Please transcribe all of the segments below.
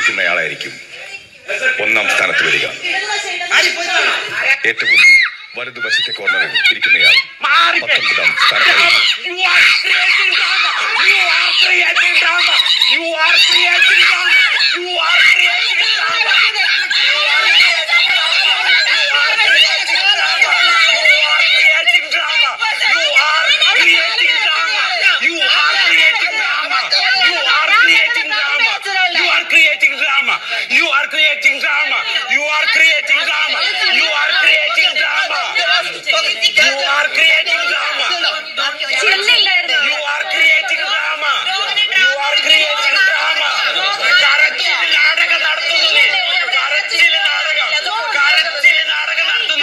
ഇരിക്കുന്നയാളായിരിക്കും ഒന്നാം സ്ഥാനത്ത് വരിക. ഏറ്റവും വലതുവശത്തെ കോർണറിൽ ഇരിക്കുന്നയാൾ 19ാം സ്ഥാനത്തായിരിക്കും. You are creating drama. You are creating drama. You are creating drama. You are creating drama. You are creating drama. You are creating drama. കരച്ചിൽ നാടകം നടത്തുന്നു. കരച്ചിൽ നാടകം നടത്തുന്നു.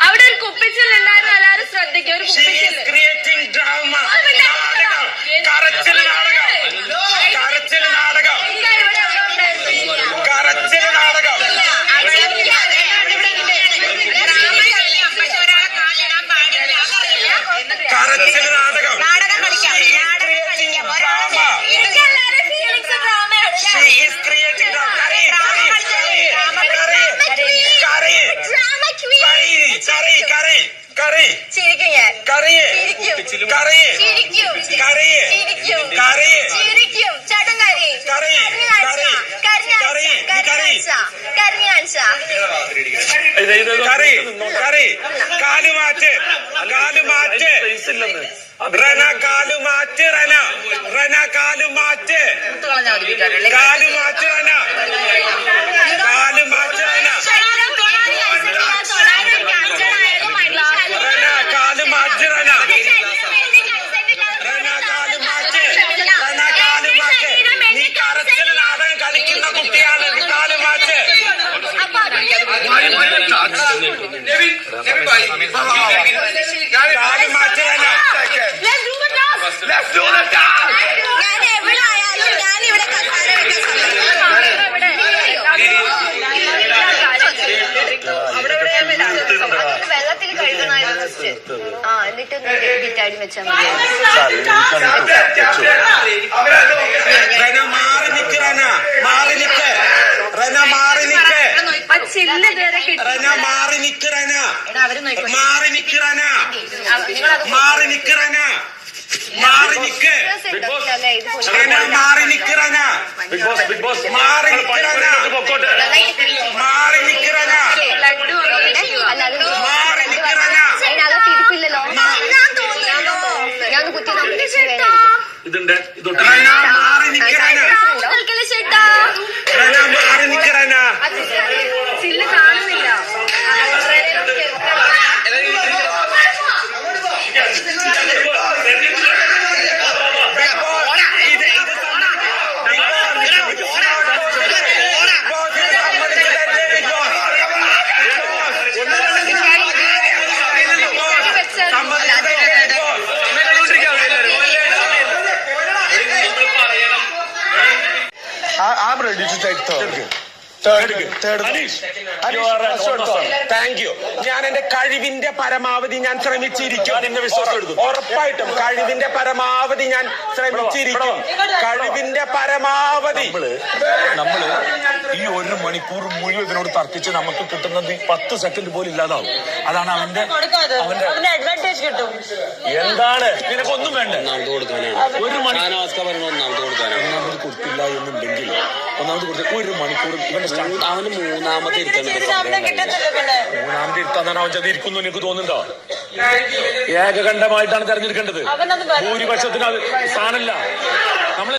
അവിടെ ഒരു കുപ്പിച്ചിൽ ഉണ്ടായിരുന്നു, എല്ലാവരും ശ്രദ്ധിക്കും. ഒരു കുപ്പിച്ചിൽ കാലുമാറ്റ് റന കാലുമാറ്റ് റന റന കാലുമാറ്റ് കാലുമാറ്റ് റന കാലുമാറ്റ് റന റന കാലുമാറ്റ് റന റന കാലുമാറ്റ് റന കാലുമാറ്റ്. നീ കരച്ചിൽ നാടകം കളിക്കുന്ന കുട്ടിയാണ് കാലുമാറ്റ്. കാലുമാറ്റ് Rana. Let's do the dance. ഞാൻ എവിടെ ആയാലും ഞാൻ ഇവിടെ കസാര വെക്കാൻ വെള്ളത്തിൽ കഴുകണമായിരുന്നു. എന്നിട്ട് ഗിറ്റാരി വെച്ചാൽ മതി. മാറി നിക്ക് റന, മാറി നിക്ക് റന, മാറി നിക്ക് ചില്ല് ഇതുവരെ കിട്ടി. റന മാറി നിക്ക് റന, മാറി നിക്ക് റന, മാറി നിക്ക് റന, മാറി നിക്ക് റന, മാറി നിക്ക് റന, മാറി നിക്ക് റന, മാറി നിക്ക് റന, മാറി നിക്ക് റന. അതിനകത്ത് ഇരിപ്പില്ലല്ലോ. ഞാൻ കുത്തി നോക്കി ഇതുണ്ട് റന, മാറി നിക്ക് റന, ചേട്ടാ. റന മാറി നിക്ക് റന. ചില്ല് കാണുന്നില്ല. I'm ready to take third. Thank you. ഞാൻ എന്റെ കഴിവിന്റെ പരമാവധി ഞാൻ ശ്രമിച്ചിരിക്കും. ഉറപ്പായിട്ടും കഴിവിന്റെ പരമാവധി ഞാൻ ശ്രമിച്ചിരിക്കും. കഴിവിന്റെ പരമാവധി. നമ്മള് ഈ 1 മണിക്കൂർ മുഴുവൻ ഇതിനോട് തർക്കിച്ച് നമുക്ക് കിട്ടുന്നത് 10 സെക്കൻഡ് പോലും ഇല്ലാതാവും. അതാണ് അവന്റെ അഡ്വാൻറ്റേജ് കിട്ടും. എന്താണ് നിനക്കൊന്നും വേണ്ട. 1 മണിക്കൂർ ഒന്നാമത് കൊടുത്തില്ല എന്നുണ്ടെങ്കിൽ കൊടുത്ത 1 മണിക്കൂർ ഇവന്റെ അവന് മൂന്നാമത്തെ മൂന്നാമത്തെ ഇരുത്താന്നാണ് അവൻ ഇരിക്കുന്നു. എനിക്ക് തോന്നുന്നുണ്ടോ? ഏകകണ്ഠമായിട്ടാണ് തെരഞ്ഞെടുക്കേണ്ടത്. ഭൂരിപക്ഷത്തിന് സ്ഥാനമില്ല. നമ്മൾ